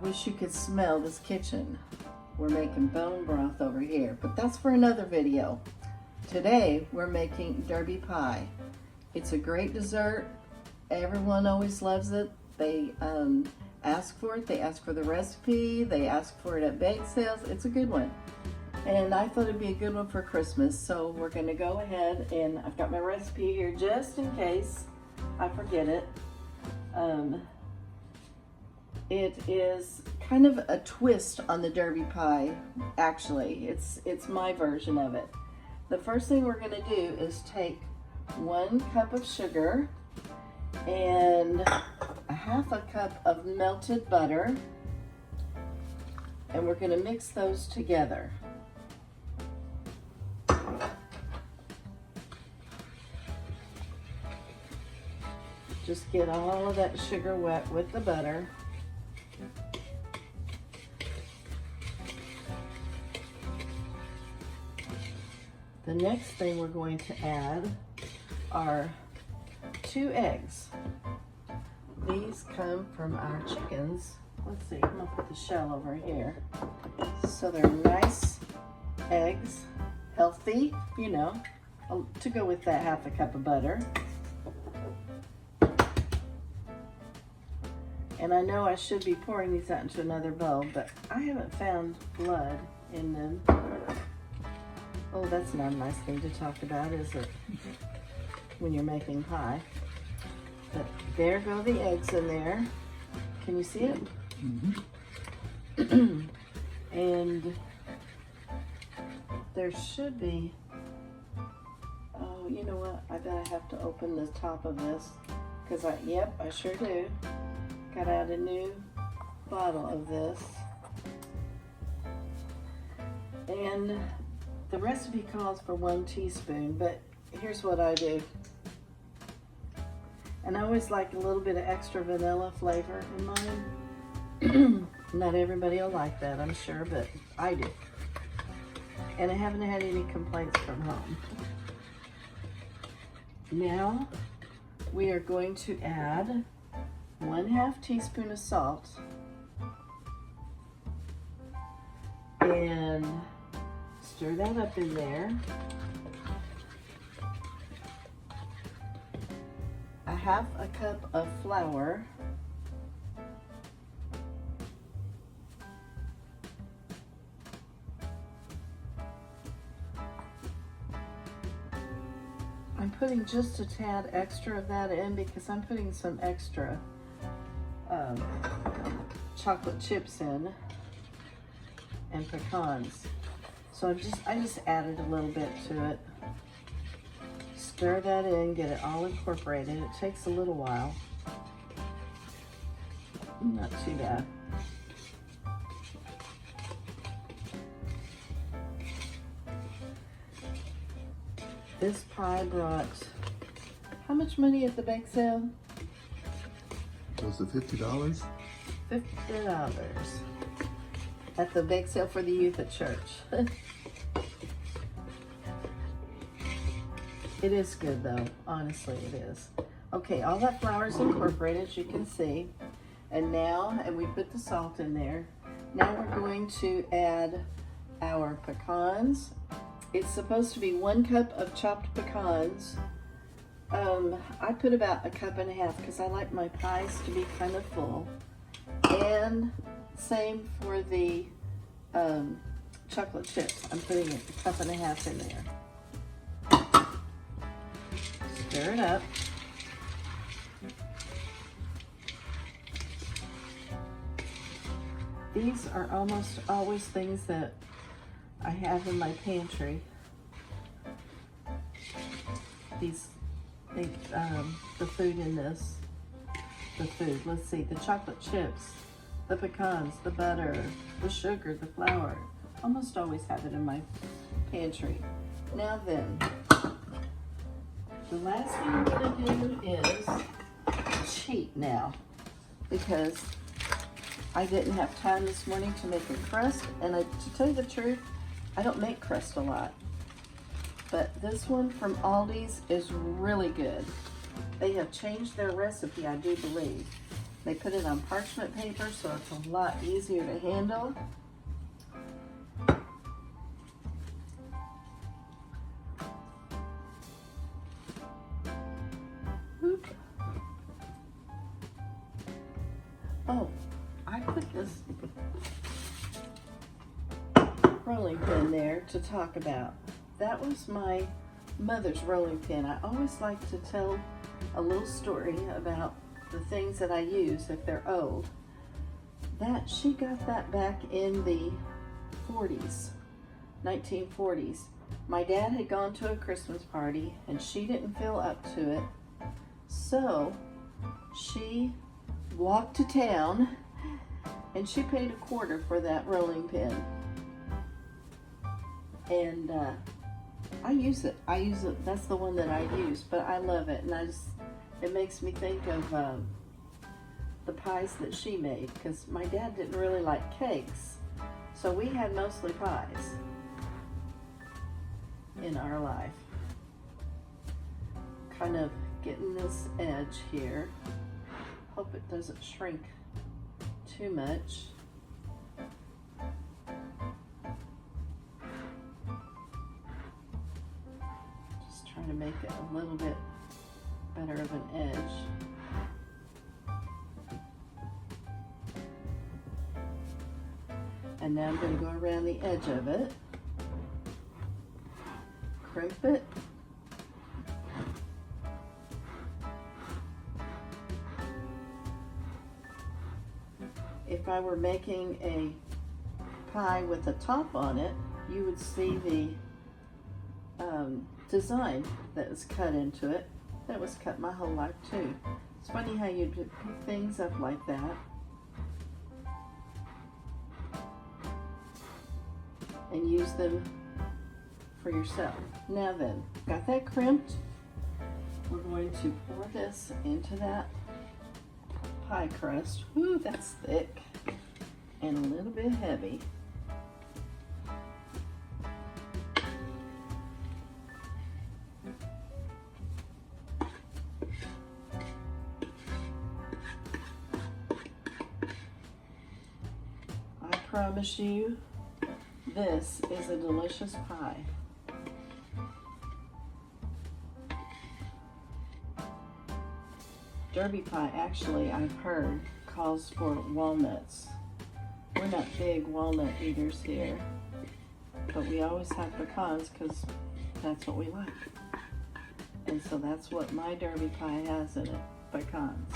wish you could smell this kitchen. We're making bone broth over here, but that's for another video. Today, we're making derby pie. It's a great dessert. Everyone always loves it. They ask for it. They ask for the recipe. They ask for it at bake sales. It's a good one. And I thought it'd be a good one for Christmas. So we're gonna go ahead, and I've got my recipe here just in case I forget it. It is kind of a twist on the derby pie, actually. It's my version of it. The first thing we're gonna do is take 1 cup of sugar and a half a cup of melted butter, and we're gonna mix those together. Just get all of that sugar wet with the butter. The next thing we're going to add are 2 eggs. These come from our chickens. Let's see, I'm gonna put the shell over here. So they're nice eggs, healthy, you know, to go with that half a cup of butter. And I know I should be pouring these out into another bowl, but I haven't found blood in them. Oh, that's not a nice thing to talk about, is it? When you're making pie. But there go the eggs in there. Can you see it? Mm-hmm. And there should be, oh, you know what? I bet I have to open the top of this, because yep, I sure do. Got out a new bottle of this. And the recipe calls for 1 teaspoon, but here's what I do. And I always like a little bit of extra vanilla flavor in mine. Not everybody will like that, I'm sure, but I do. And I haven't had any complaints from home. Now, we are going to add 1/2 teaspoon of salt. And stir that up in there. A 1/2 cup of flour. I'm putting just a tad extra of that in because I'm putting some extra chocolate chips in and pecans. So I just added a little bit to it. Stir that in, get it all incorporated. It takes a little while. Not too bad. This pie brought, how much money at the bake sale? Was it $50? $50 at the bake sale for the youth at church. It is good though, honestly it is. Okay, all that flour is incorporated, as you can see. And now, and we put the salt in there. Now we're going to add our pecans. It's supposed to be 1 cup of chopped pecans. I put about 1.5 cups because I like my pies to be kind of full. And same for the chocolate chips. I'm putting 1.5 cups in there. Stir it up. These are almost always things that I have in my pantry. The food in this. Let's see, the chocolate chips, the pecans, the butter, the sugar, the flour. Almost always have it in my pantry. Now then, the last thing I'm gonna do is cheat now, because I didn't have time this morning to make a crust, and to tell you the truth, I don't make crust a lot. But this one from Aldi's is really good. They have changed their recipe, I do believe. They put it on parchment paper, so it's a lot easier to handle. Oop. Oh, I put this rolling pin there to talk about. That was my mother's rolling pin. I always like to tell a little story about the things that I use if they're old. That she got that back in the 40s, 1940s. My dad had gone to a Christmas party and she didn't feel up to it, so she walked to town and she paid $0.25 for that rolling pin. And I use it. That's the one that I use, but I love it. And it makes me think of the pies that she made, because my dad didn't really like cakes. So we had mostly pies in our life. Kind of getting this edge here. Hope it doesn't shrink too much. Trying to make it a little bit better of an edge. And now I'm going to go around the edge of it, crimp it, if I were making a pie with a top on it, you would see the design that was cut into it. That was cut my whole life too. It's funny how you pick things up like that and use them for yourself. Now then, got that crimped. We're going to pour this into that pie crust. Ooh, that's thick and a little bit heavy. I promise you, this is a delicious pie. Derby pie, actually, I've heard, calls for walnuts. We're not big walnut eaters here, but we always have pecans because that's what we like. And so that's what my Derby pie has in it, pecans.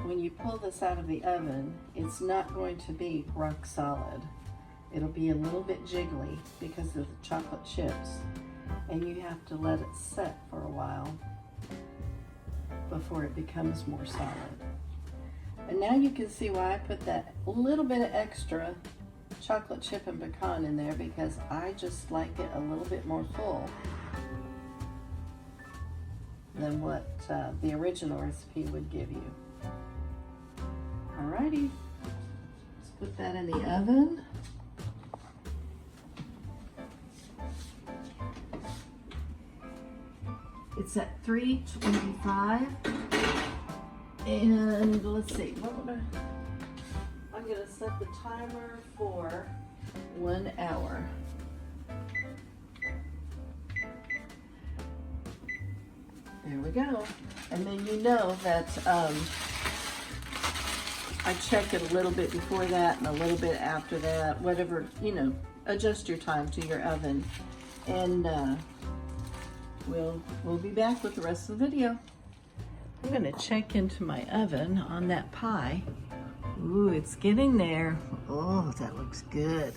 When you pull this out of the oven, it's not going to be rock solid. It'll be a little bit jiggly because of the chocolate chips, and you have to let it set for a while before it becomes more solid. And now you can see why I put that little bit of extra chocolate chip and pecan in there, because I just like it a little bit more full than what the original recipe would give you. Alrighty, let's put that in the oven. It's at 325, and let's see, I'm gonna set the timer for 1 hour. There we go. And then you know that I check it a little bit before that and a little bit after that, whatever, you know, adjust your time to your oven. And we'll be back with the rest of the video. I'm gonna check into my oven on that pie. Ooh, it's getting there. Oh, that looks good.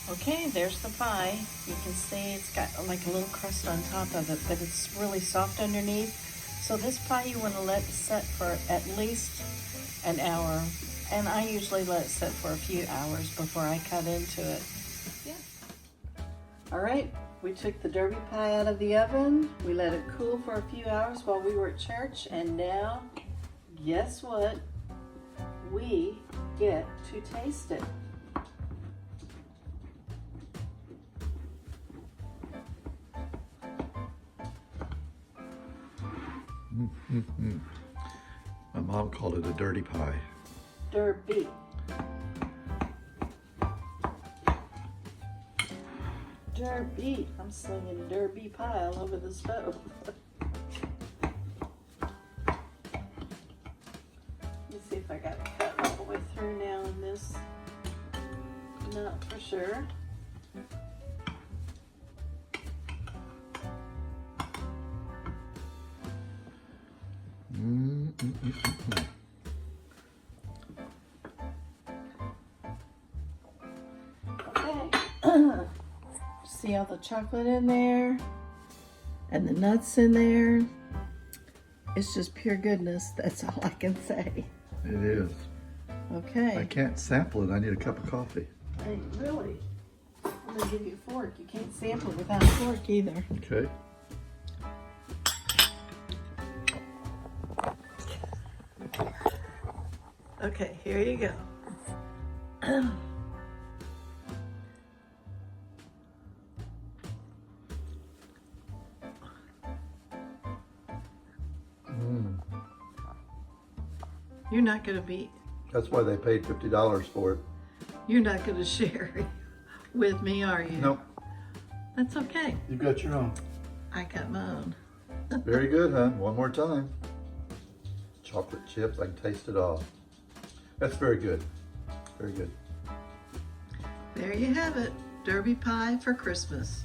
Okay, there's the pie. You can see it's got like a little crust on top of it, but it's really soft underneath. So this pie you want to let set for at least an hour, and I usually let it set for a few hours before I cut into it. Yeah. All right, we took the Derby pie out of the oven. We let it cool for a few hours while we were at church, and now, guess what? we get to taste it. My mom called it a dirty pie. Derby. Derby. I'm slinging derby pie all over the stove. Let's see if I got it cut all the way through now in this. Not for sure. Okay. See all the chocolate in there and the nuts in there. It's just pure goodness. That's all I can say. It is. Okay. I can't sample it. I need a cup of coffee. Hey, really? I'm gonna give you a fork. You can't sample it without a fork either. Okay. Okay, here you go. You're not gonna be, That's why they paid $50 for it. you're not gonna share with me, are you? Nope. That's okay. You've got your own. I got my own. Very good, huh? One more time. Chocolate chips, I can taste it all. That's very good. Very good. There you have it. Derby pie for Christmas.